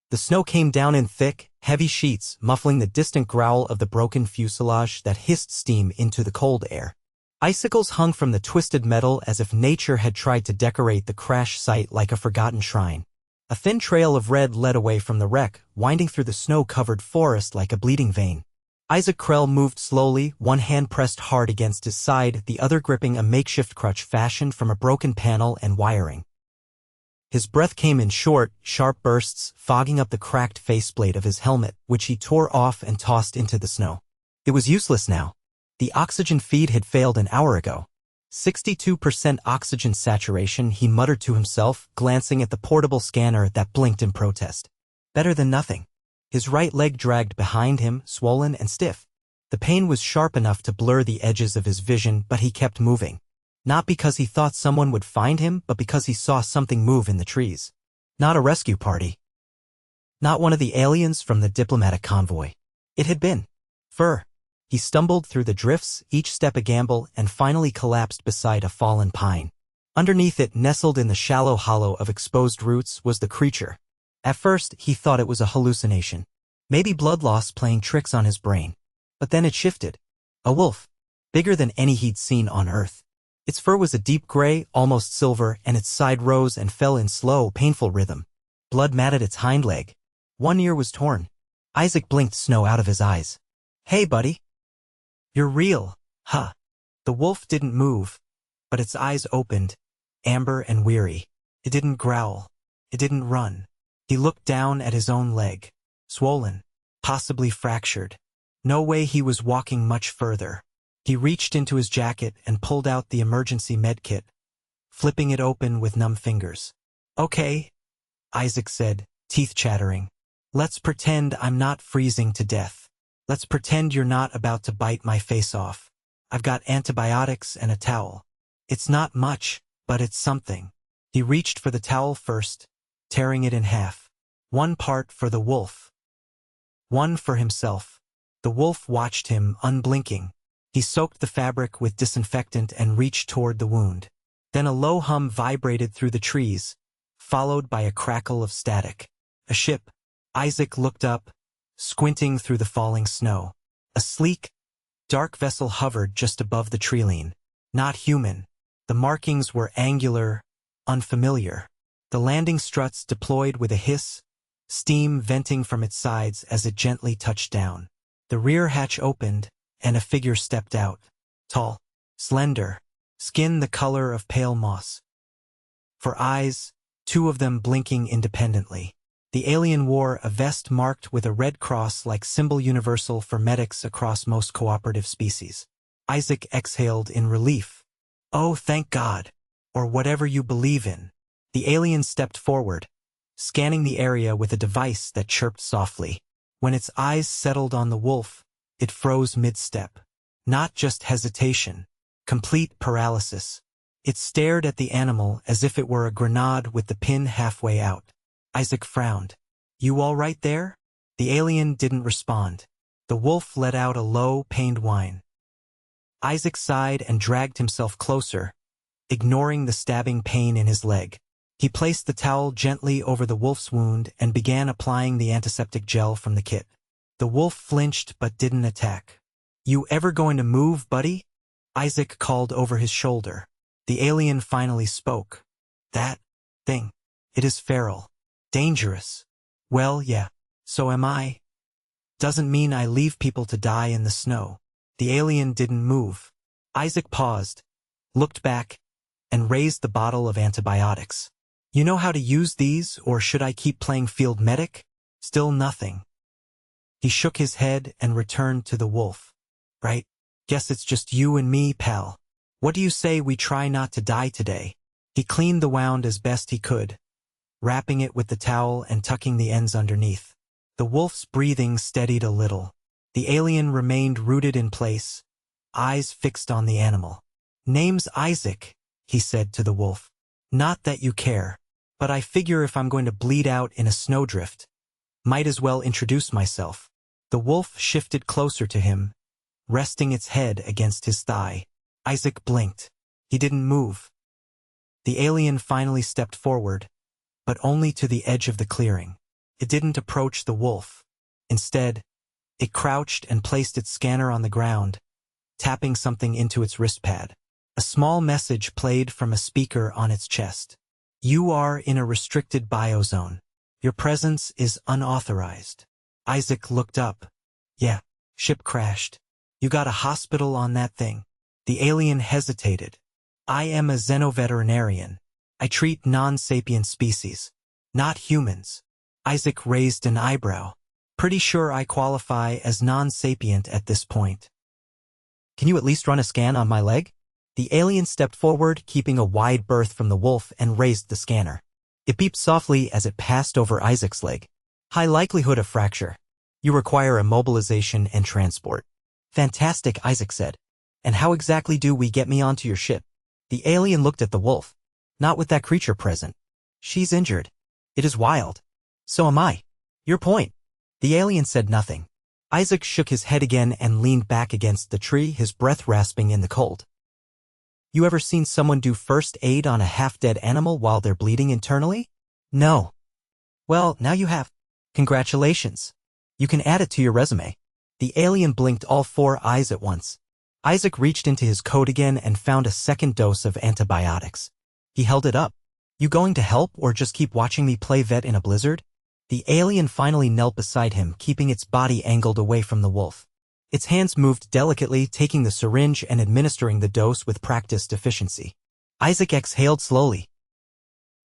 The snow came down in thick, heavy sheets, muffling the distant growl of the broken fuselage that hissed steam into the cold air. Icicles hung from the twisted metal as if nature had tried to decorate the crash site like a forgotten shrine. A thin trail of red led away from the wreck, winding through the snow-covered forest like a bleeding vein. Isaac Krell moved slowly, one hand pressed hard against his side, the other gripping a makeshift crutch fashioned from a broken panel and wiring. His breath came in short, sharp bursts, fogging up the cracked faceplate of his helmet, which he tore off and tossed into the snow. It was useless now. The oxygen feed had failed an hour ago. 62% oxygen saturation, he muttered to himself, glancing at the portable scanner that blinked in protest. Better than nothing. His right leg dragged behind him, swollen and stiff. The pain was sharp enough to blur the edges of his vision, but he kept moving. Not because he thought someone would find him, but because he saw something move in the trees. Not a rescue party. Not one of the aliens from the diplomatic convoy. It had been fur. He stumbled through the drifts, each step a gamble, and finally collapsed beside a fallen pine. Underneath it, nestled in the shallow hollow of exposed roots, was the creature. At first, he thought it was a hallucination. Maybe blood loss playing tricks on his brain. But then it shifted. A wolf. Bigger than any he'd seen on Earth. Its fur was a deep gray, almost silver, and its side rose and fell in slow, painful rhythm. Blood matted its hind leg. One ear was torn. Isaac blinked snow out of his eyes. "Hey, buddy. You're real, huh?" The wolf didn't move, but its eyes opened, amber and weary. It didn't growl. It didn't run. He looked down at his own leg. Swollen. Possibly fractured. No way he was walking much further. He reached into his jacket and pulled out the emergency med kit, flipping it open with numb fingers. "Okay," Isaac said, teeth chattering. "Let's pretend I'm not freezing to death. Let's pretend you're not about to bite my face off. I've got antibiotics and a towel. It's not much, but it's something." He reached for the towel first, tearing it in half. One part for the wolf. One for himself. The wolf watched him, unblinking. He soaked the fabric with disinfectant and reached toward the wound. Then a low hum vibrated through the trees, followed by a crackle of static. A ship. Isaac looked up, squinting through the falling snow. A sleek, dark vessel hovered just above the treeline. Not human. The markings were angular, unfamiliar. The landing struts deployed with a hiss, steam venting from its sides as it gently touched down. The rear hatch opened, and a figure stepped out. Tall, slender, skin the color of pale moss. For eyes, two of them blinking independently. The alien wore a vest marked with a red cross-like symbol universal for medics across most cooperative species. Isaac exhaled in relief. "Oh, thank God. Or whatever you believe in." The alien stepped forward, scanning the area with a device that chirped softly. When its eyes settled on the wolf, it froze mid-step. Not just hesitation, complete paralysis. It stared at the animal as if it were a grenade with the pin halfway out. Isaac frowned. "You all right there?" The alien didn't respond. The wolf let out a low, pained whine. Isaac sighed and dragged himself closer, ignoring the stabbing pain in his leg. He placed the towel gently over the wolf's wound and began applying the antiseptic gel from the kit. The wolf flinched but didn't attack. "You ever going to move, buddy?" Isaac called over his shoulder. The alien finally spoke. "That thing. It is feral. Dangerous." "Well, yeah. So am I. Doesn't mean I leave people to die in the snow." The alien didn't move. Isaac paused, looked back, and raised the bottle of antibiotics. "You know how to use these, or should I keep playing field medic?" Still nothing. He shook his head and returned to the wolf. "Right. Guess it's just you and me, pal. What do you say we try not to die today?" He cleaned the wound as best he could, wrapping it with the towel and tucking the ends underneath. The wolf's breathing steadied a little. The alien remained rooted in place, eyes fixed on the animal. "Name's Isaac," he said to the wolf. "Not that you care, but I figure if I'm going to bleed out in a snowdrift, might as well introduce myself." The wolf shifted closer to him, resting its head against his thigh. Isaac blinked. He didn't move. The alien finally stepped forward, but only to the edge of the clearing. It didn't approach the wolf. Instead, it crouched and placed its scanner on the ground, tapping something into its wristpad. A small message played from a speaker on its chest. You are in a restricted biozone. Your presence is unauthorized. Isaac looked up. Yeah, ship crashed. You got a hospital on that thing. The alien hesitated. I am a xenoveterinarian. I treat non-sapient species, not humans. Isaac raised an eyebrow. Pretty sure I qualify as non-sapient at this point. Can you at least run a scan on my leg? The alien stepped forward, keeping a wide berth from the wolf, and raised the scanner. It beeped softly as it passed over Isaac's leg. High likelihood of fracture. You require immobilization and transport. Fantastic, Isaac said. And how exactly do we get me onto your ship? The alien looked at the wolf. Not with that creature present. She's injured. It is wild. So am I. Your point. The alien said nothing. Isaac shook his head again and leaned back against the tree, his breath rasping in the cold. You ever seen someone do first aid on a half-dead animal while they're bleeding internally? No. Well, now you have. Congratulations. You can add it to your resume. The alien blinked all four eyes at once. Isaac reached into his coat again and found a second dose of antibiotics. He held it up. You going to help or just keep watching me play vet in a blizzard? The alien finally knelt beside him, keeping its body angled away from the wolf. Its hands moved delicately, taking the syringe and administering the dose with practiced efficiency. Isaac exhaled slowly.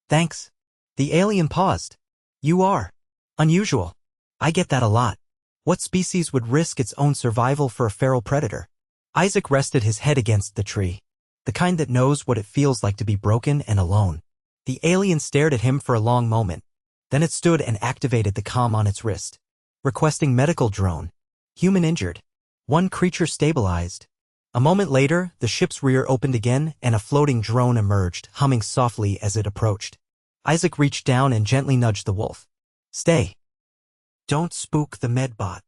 Thanks. The alien paused. You are unusual. I get that a lot. What species would risk its own survival for a feral predator? Isaac rested his head against the tree. The kind that knows what it feels like to be broken and alone. The alien stared at him for a long moment. Then it stood and activated the comm on its wrist. Requesting medical drone. Human injured. One creature stabilized. A moment later, the ship's rear opened again and a floating drone emerged, humming softly as it approached. Isaac reached down and gently nudged the wolf. Stay. Don't spook the medbot.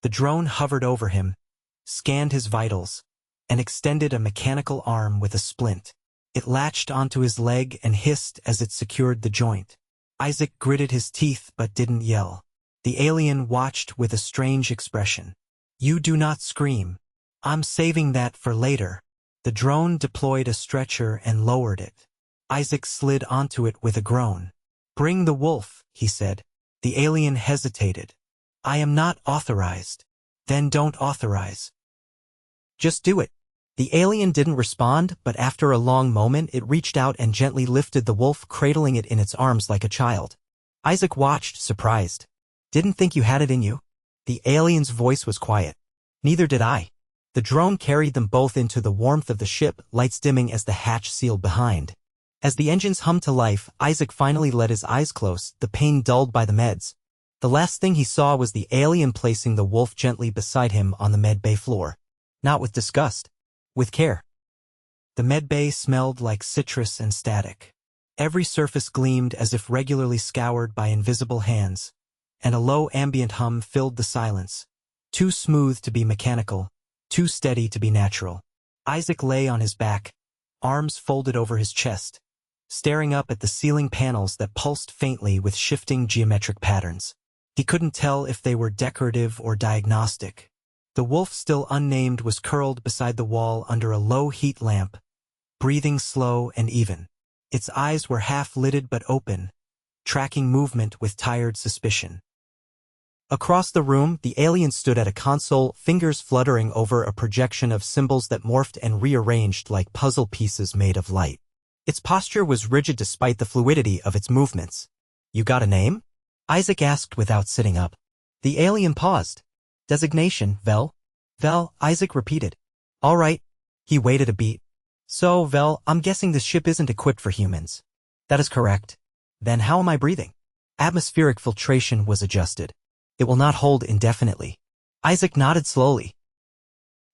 The drone hovered over him, scanned his vitals, and extended a mechanical arm with a splint. It latched onto his leg and hissed as it secured the joint. Isaac gritted his teeth but didn't yell. The alien watched with a strange expression. You do not scream. I'm saving that for later. The drone deployed a stretcher and lowered it. Isaac slid onto it with a groan. Bring the wolf, he said. The alien hesitated. I am not authorized. Then don't authorize. Just do it. The alien didn't respond, but after a long moment it reached out and gently lifted the wolf, cradling it in its arms like a child. Isaac watched, surprised. Didn't think you had it in you? The alien's voice was quiet. Neither did I. The drone carried them both into the warmth of the ship, lights dimming as the hatch sealed behind. As the engines hummed to life, Isaac finally let his eyes close, the pain dulled by the meds. The last thing he saw was the alien placing the wolf gently beside him on the medbay floor. Not with disgust. With care. The medbay smelled like citrus and static. Every surface gleamed as if regularly scoured by invisible hands, and a low ambient hum filled the silence. Too smooth to be mechanical, too steady to be natural. Isaac lay on his back, arms folded over his chest, staring up at the ceiling panels that pulsed faintly with shifting geometric patterns. He couldn't tell if they were decorative or diagnostic. The wolf, still unnamed, was curled beside the wall under a low heat lamp, breathing slow and even. Its eyes were half-lidded but open, tracking movement with tired suspicion. Across the room, the alien stood at a console, fingers fluttering over a projection of symbols that morphed and rearranged like puzzle pieces made of light. Its posture was rigid despite the fluidity of its movements. You got a name? Isaac asked without sitting up. The alien paused. Designation, Vell? Vell, Isaac repeated. All right. He waited a beat. So, Vell, I'm guessing this ship isn't equipped for humans. That is correct. Then how am I breathing? Atmospheric filtration was adjusted. It will not hold indefinitely. Isaac nodded slowly.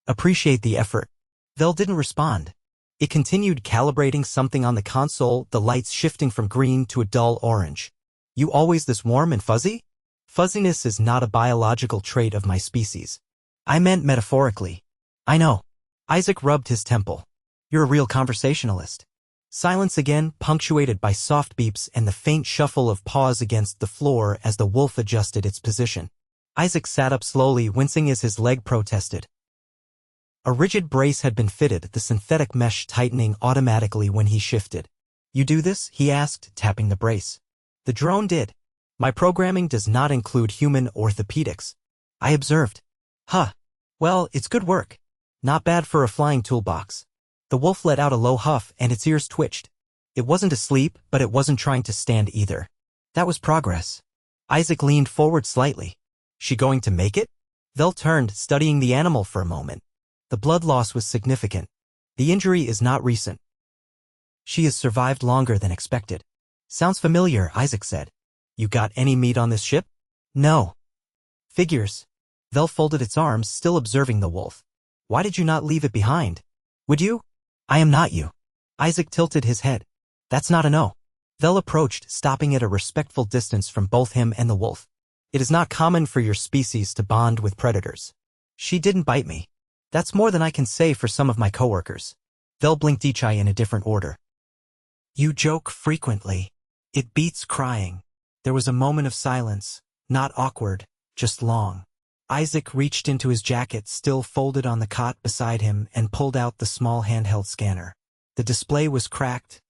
Appreciate the effort. Vell didn't respond. It continued calibrating something on the console, the lights shifting from green to a dull orange. You always this warm and fuzzy? Fuzziness is not a biological trait of my species. I meant metaphorically. I know. Isaac rubbed his temple. You're a real conversationalist. Silence again, punctuated by soft beeps and the faint shuffle of paws against the floor as the wolf adjusted its position. Isaac sat up slowly, wincing as his leg protested. A rigid brace had been fitted, the synthetic mesh tightening automatically when he shifted. "You do this?" he asked, tapping the brace. The drone did. "My programming does not include human orthopedics," I observed. "Huh. Well, it's good work. Not bad for a flying toolbox." The wolf let out a low huff and its ears twitched. It wasn't asleep, but it wasn't trying to stand either. That was progress. Isaac leaned forward slightly. "She going to make it?" Vell turned, studying the animal for a moment. The blood loss was significant. The injury is not recent. "She has survived longer than expected." "Sounds familiar," Isaac said. "You got any meat on this ship?" "No." "Figures." Vell folded its arms, still observing the wolf. "Why did you not leave it behind? Would you?" "I am not you." Isaac tilted his head. "That's not a no." Vell approached, stopping at a respectful distance from both him and the wolf. "It is not common for your species to bond with predators. She didn't bite me. That's more than I can say for some of my coworkers." Vell blinked each eye in a different order. "You joke frequently. It beats crying." There was a moment of silence, not awkward, just long. Isaac reached into his jacket, still folded on the cot beside him, and pulled out the small handheld scanner. The display was cracked,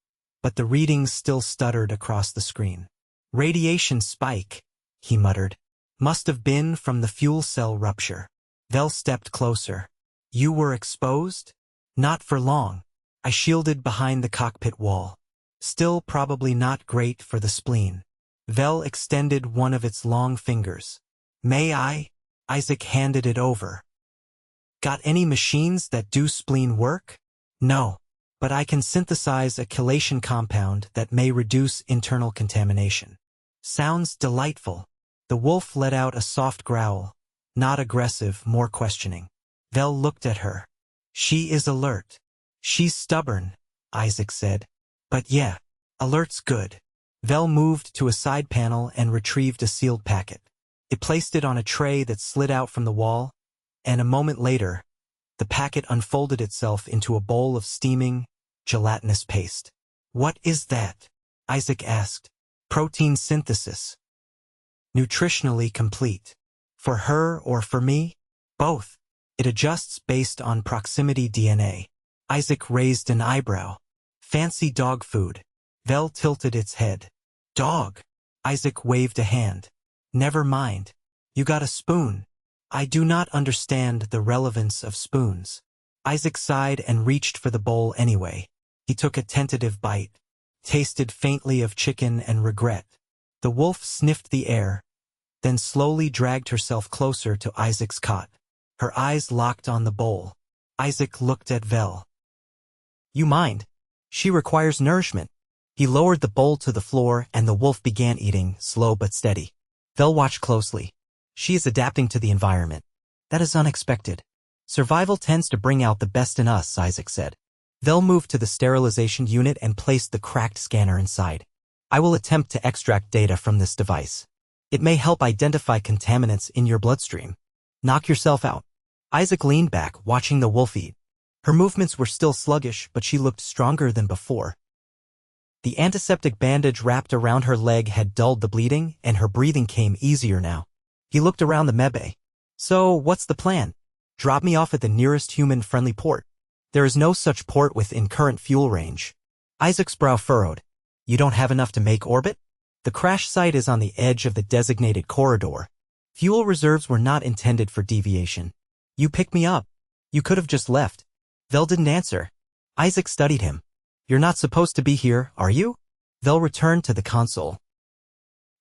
but the readings still stuttered across the screen. "Radiation spike," he muttered. "Must have been from the fuel cell rupture." Vell stepped closer. "You were exposed?" "Not for long. I shielded behind the cockpit wall. Still probably not great for the spleen." Vell extended one of its long fingers. "May I?" Isaac handed it over. "Got any machines that do spleen work?" "No. But I can synthesize a chelation compound that may reduce internal contamination." "Sounds delightful." The wolf let out a soft growl. Not aggressive, more questioning. Vell looked at her. "She is alert." "She's stubborn," Isaac said. "But yeah, alert's good." Vell moved to a side panel and retrieved a sealed packet. It placed it on a tray that slid out from the wall, and a moment later, the packet unfolded itself into a bowl of steaming, gelatinous paste. "What is that?" Isaac asked. "Protein synthesis. Nutritionally complete. For her or for me?" "Both. It adjusts based on proximity DNA." Isaac raised an eyebrow. "Fancy dog food." Vell tilted its head. "Dog?" Isaac waved a hand. "Never mind. You got a spoon." "I do not understand the relevance of spoons." Isaac sighed and reached for the bowl anyway. He took a tentative bite, tasted faintly of chicken and regret. The wolf sniffed the air, then slowly dragged herself closer to Isaac's cot. Her eyes locked on the bowl. Isaac looked at Vell. "You mind? She requires nourishment." He lowered the bowl to the floor and the wolf began eating, slow but steady. Vell watched closely. "She is adapting to the environment." "That is unexpected. Survival tends to bring out the best in us," Isaac said. Vell moved to the sterilization unit and placed the cracked scanner inside. "I will attempt to extract data from this device. It may help identify contaminants in your bloodstream. Knock yourself out." Isaac leaned back, watching the wolf eat. Her movements were still sluggish, but she looked stronger than before. The antiseptic bandage wrapped around her leg had dulled the bleeding, and her breathing came easier now. He looked around the medbay. "So, what's the plan? Drop me off at the nearest human-friendly port." "There is no such port within current fuel range." Isaac's brow furrowed. "You don't have enough to make orbit?" "The crash site is on the edge of the designated corridor. Fuel reserves were not intended for deviation." "You picked me up. You could have just left." Vell didn't answer. Isaac studied him. "You're not supposed to be here, are you?" Vell returned to the console.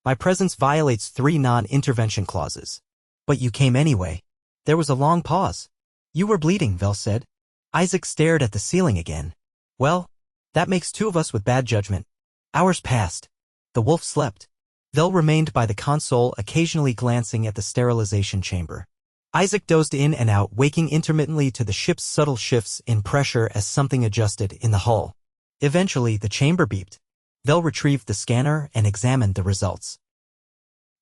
"My presence violates 3 non-intervention clauses." "But you came anyway." There was a long pause. "You were bleeding," Vell said. Isaac stared at the ceiling again. "Well, that makes 2 of us with bad judgment." Hours passed. The wolf slept. Vell remained by the console, occasionally glancing at the sterilization chamber. Isaac dozed in and out, waking intermittently to the ship's subtle shifts in pressure as something adjusted in the hull. Eventually, the chamber beeped. Vell retrieved the scanner and examined the results.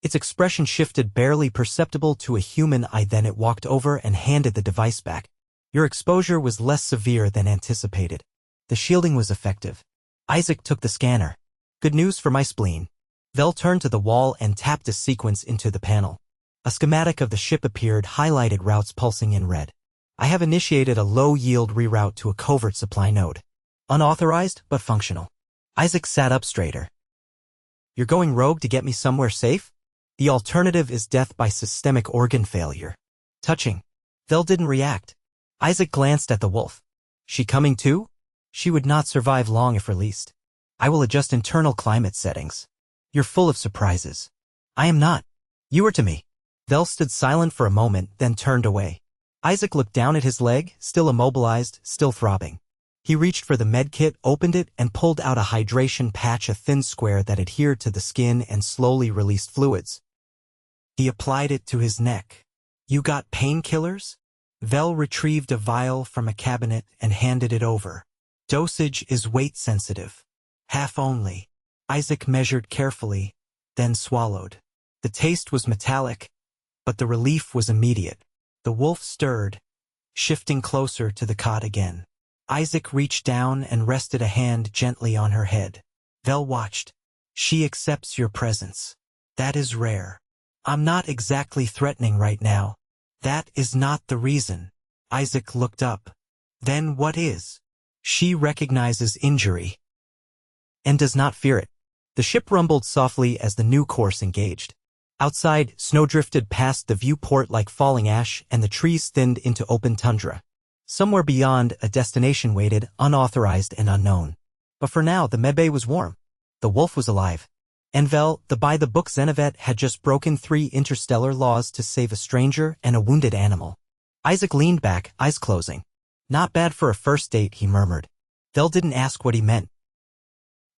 Its expression shifted, barely perceptible to a human eye, then it walked over and handed the device back. "Your exposure was less severe than anticipated. The shielding was effective." Isaac took the scanner. Good news for my spleen. Vell turned to the wall and tapped a sequence into the panel. A schematic of the ship appeared, highlighted routes pulsing in red. I have initiated a low-yield reroute to a covert supply node. Unauthorized, but functional. Isaac sat up straighter. You're going rogue to get me somewhere safe? The alternative is death by systemic organ failure. Touching. Vell didn't react. Isaac glanced at the wolf. She coming too? She would not survive long if released. I will adjust internal climate settings. You're full of surprises. I am not. You are to me. Vell stood silent for a moment, then turned away. Isaac looked down at his leg, still immobilized, still throbbing. He reached for the medkit, opened it, and pulled out a hydration patch, a thin square that adhered to the skin and slowly released fluids. He applied it to his neck. You got painkillers? Vell retrieved a vial from a cabinet and handed it over. Dosage is weight-sensitive. Half only. Isaac measured carefully, then swallowed. The taste was metallic, but the relief was immediate. The wolf stirred, shifting closer to the cot again. Isaac reached down and rested a hand gently on her head. Vell watched. She accepts your presence. That is rare. I'm not exactly threatening right now. That is not the reason. Isaac looked up. Then what is? She recognizes injury and does not fear it. The ship rumbled softly as the new course engaged. Outside, snow drifted past the viewport like falling ash, and the trees thinned into open tundra. Somewhere beyond, a destination waited, unauthorized and unknown. But for now, the medbay was warm. The wolf was alive. And Vell, the by-the-book xenovet, had just broken 3 interstellar laws to save a stranger and a wounded animal. Isaac leaned back, eyes closing. Not bad for a first date, he murmured. Vell didn't ask what he meant.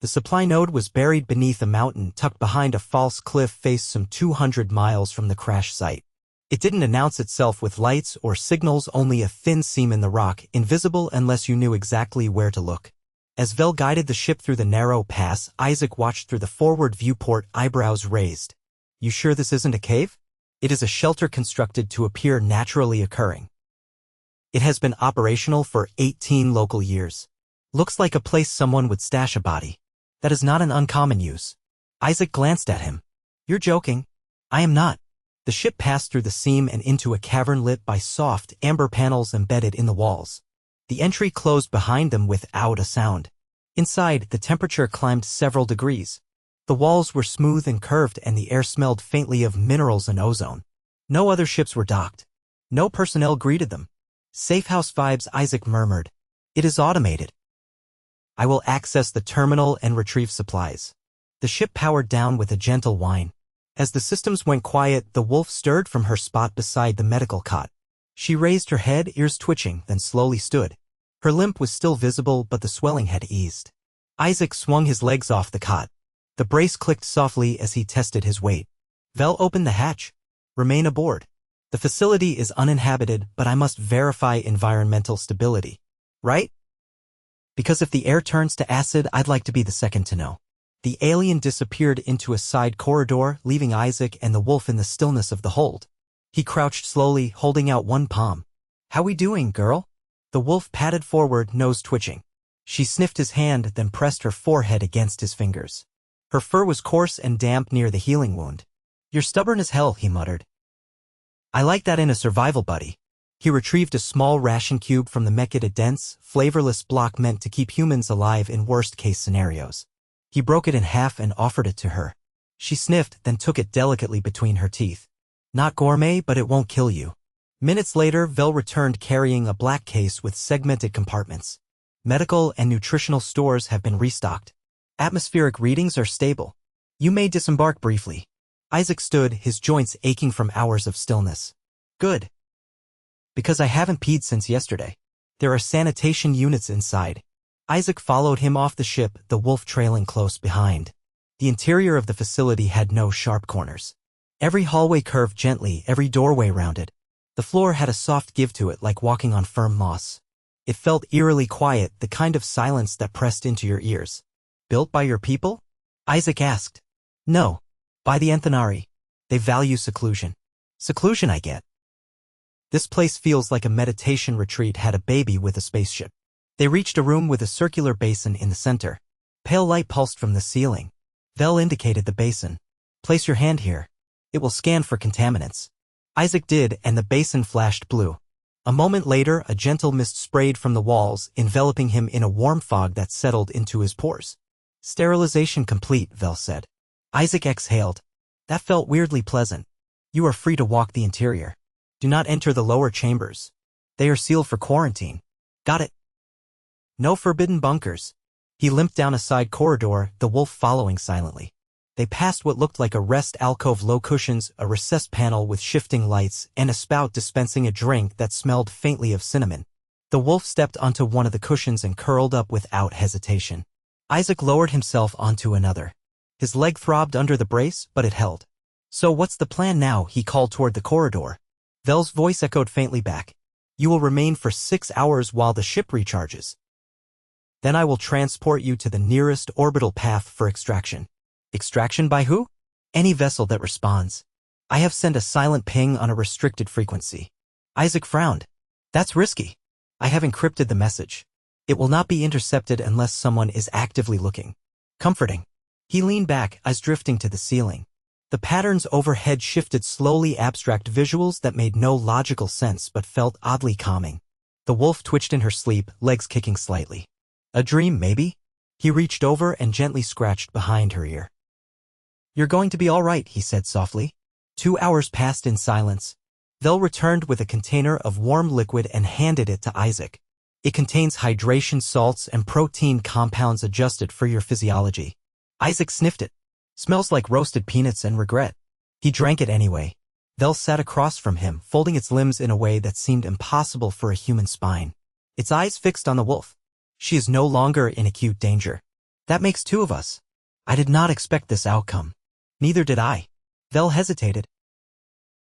The supply node was buried beneath a mountain tucked behind a false cliff face some 200 miles from the crash site. It didn't announce itself with lights or signals, only a thin seam in the rock, invisible unless you knew exactly where to look. As Vell guided the ship through the narrow pass, Isaac watched through the forward viewport, eyebrows raised. You sure this isn't a cave? It is a shelter constructed to appear naturally occurring. It has been operational for 18 local years. Looks like a place someone would stash a body. That is not an uncommon use. Isaac glanced at him. You're joking. I am not. The ship passed through the seam and into a cavern lit by soft, amber panels embedded in the walls. The entry closed behind them without a sound. Inside, the temperature climbed several degrees. The walls were smooth and curved, and the air smelled faintly of minerals and ozone. No other ships were docked. No personnel greeted them. Safe house vibes, Isaac murmured. It is automated. I will access the terminal and retrieve supplies. The ship powered down with a gentle whine. As the systems went quiet, the wolf stirred from her spot beside the medical cot. She raised her head, ears twitching, then slowly stood. Her limp was still visible, but the swelling had eased. Isaac swung his legs off the cot. The brace clicked softly as he tested his weight. Vell opened the hatch. Remain aboard. The facility is uninhabited, but I must verify environmental stability. Right? Because if the air turns to acid, I'd like to be the second to know. The alien disappeared into a side corridor, leaving Isaac and the wolf in the stillness of the hold. He crouched slowly, holding out one palm. How we doing, girl? The wolf padded forward, nose twitching. She sniffed his hand, then pressed her forehead against his fingers. Her fur was coarse and damp near the healing wound. You're stubborn as hell, he muttered. I like that in a survival buddy. He retrieved a small ration cube from the mech, a dense, flavorless block meant to keep humans alive in worst-case scenarios. He broke it in half and offered it to her. She sniffed, then took it delicately between her teeth. Not gourmet, but it won't kill you. Minutes later, Vell returned carrying a black case with segmented compartments. Medical and nutritional stores have been restocked. Atmospheric readings are stable. You may disembark briefly. Isaac stood, his joints aching from hours of stillness. Good. Because I haven't peed since yesterday. There are sanitation units inside. Isaac followed him off the ship, the wolf trailing close behind. The interior of the facility had no sharp corners. Every hallway curved gently, every doorway rounded. The floor had a soft give to it, like walking on firm moss. It felt eerily quiet, the kind of silence that pressed into your ears. Built by your people? Isaac asked. No. By the Anthenari. They value seclusion. Seclusion, I get. This place feels like a meditation retreat had a baby with a spaceship. They reached a room with a circular basin in the center. Pale light pulsed from the ceiling. Vell indicated the basin. Place your hand here. It will scan for contaminants. Isaac did, and the basin flashed blue. A moment later, a gentle mist sprayed from the walls, enveloping him in a warm fog that settled into his pores. Sterilization complete, Vell said. Isaac exhaled. That felt weirdly pleasant. You are free to walk the interior. Do not enter the lower chambers. They are sealed for quarantine. Got it? No forbidden bunkers. He limped down a side corridor, the wolf following silently. They passed what looked like a rest alcove, low cushions, a recessed panel with shifting lights, and a spout dispensing a drink that smelled faintly of cinnamon. The wolf stepped onto one of the cushions and curled up without hesitation. Isaac lowered himself onto another. His leg throbbed under the brace, but it held. So what's the plan now? He called toward the corridor. Vell's voice echoed faintly back. You will remain for 6 hours while the ship recharges. Then I will transport you to the nearest orbital path for extraction. Extraction by who? Any vessel that responds. I have sent a silent ping on a restricted frequency. Isaac frowned. That's risky. I have encrypted the message. It will not be intercepted unless someone is actively looking. Comforting. He leaned back, eyes drifting to the ceiling. The patterns overhead shifted slowly, abstract visuals that made no logical sense but felt oddly calming. The wolf twitched in her sleep, legs kicking slightly. A dream, maybe? He reached over and gently scratched behind her ear. You're going to be all right, he said softly. 2 hours passed in silence. Vell returned with a container of warm liquid and handed it to Isaac. It contains hydration salts and protein compounds adjusted for your physiology. Isaac sniffed it. Smells like roasted peanuts and regret. He drank it anyway. Vell sat across from him, folding its limbs in a way that seemed impossible for a human spine. Its eyes fixed on the wolf. She is no longer in acute danger. That makes 2 of us. I did not expect this outcome. Neither did I. Vell hesitated.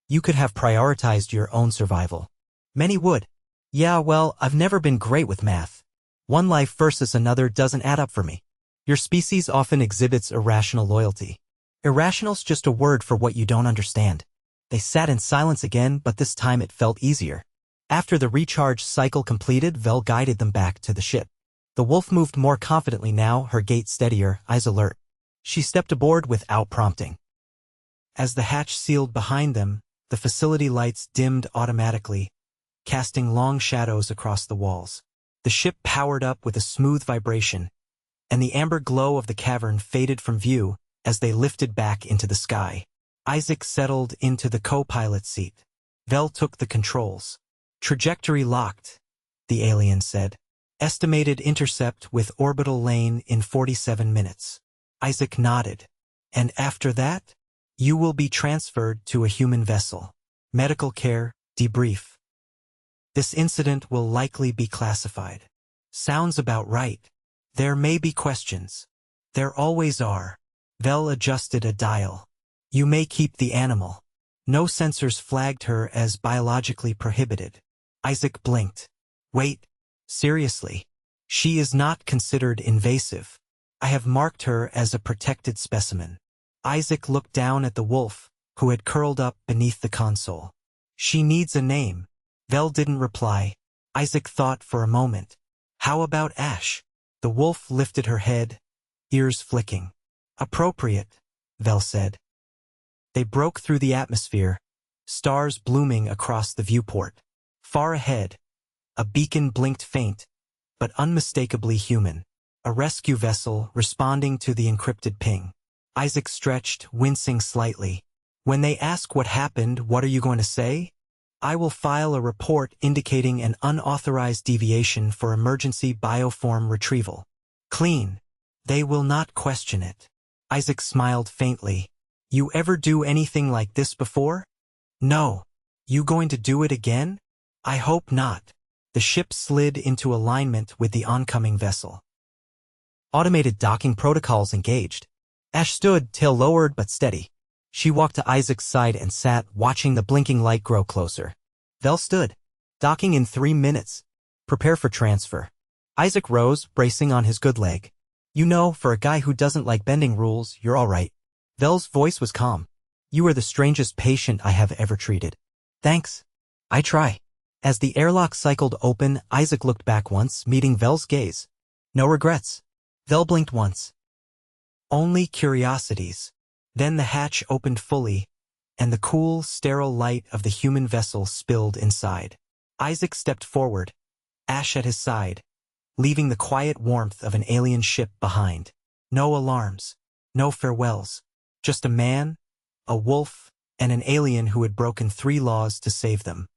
You could have prioritized your own survival. Many would. Yeah, well, I've never been great with math. One life versus another doesn't add up for me. Your species often exhibits irrational loyalty. Irrational's just a word for what you don't understand. They sat in silence again, but this time it felt easier. After the recharge cycle completed, Vell guided them back to the ship. The wolf moved more confidently now, her gait steadier, eyes alert. She stepped aboard without prompting. As the hatch sealed behind them, the facility lights dimmed automatically, casting long shadows across the walls. The ship powered up with a smooth vibration, and the amber glow of the cavern faded from view as they lifted back into the sky. Isaac settled into the co-pilot seat. Vell took the controls. Trajectory locked, the alien said. Estimated intercept with orbital lane in 47 minutes. Isaac nodded. And after that, you will be transferred to a human vessel. Medical care, debrief. This incident will likely be classified. Sounds about right. There may be questions. There always are. Vell adjusted a dial. You may keep the animal. No sensors flagged her as biologically prohibited. Isaac blinked. Wait, seriously. She is not considered invasive. I have marked her as a protected specimen. Isaac looked down at the wolf, who had curled up beneath the console. She needs a name. Vell didn't reply. Isaac thought for a moment. How about Ash? The wolf lifted her head, ears flicking. Appropriate, Vell said. They broke through the atmosphere, stars blooming across the viewport. Far ahead, a beacon blinked faint, but unmistakably human. A rescue vessel responding to the encrypted ping. Isaac stretched, wincing slightly. When they ask what happened, what are you going to say? I will file a report indicating an unauthorized deviation for emergency bioform retrieval. Clean. They will not question it. Isaac smiled faintly. You ever do anything like this before? No. You going to do it again? I hope not. The ship slid into alignment with the oncoming vessel. Automated docking protocols engaged. Ash stood, tail lowered but steady. She walked to Isaac's side and sat, watching the blinking light grow closer. Vell stood. Docking in 3 minutes. Prepare for transfer. Isaac rose, bracing on his good leg. You know, for a guy who doesn't like bending rules, you're all right. Vell's voice was calm. You are the strangest patient I have ever treated. Thanks. I try. As the airlock cycled open, Isaac looked back once, meeting Vell's gaze. No regrets. Vell blinked once. Only curiosities. Then the hatch opened fully, and the cool, sterile light of the human vessel spilled inside. Isaac stepped forward, Ash at his side, leaving the quiet warmth of an alien ship behind. No alarms, no farewells, just a man, a wolf, and an alien who had broken 3 laws to save them.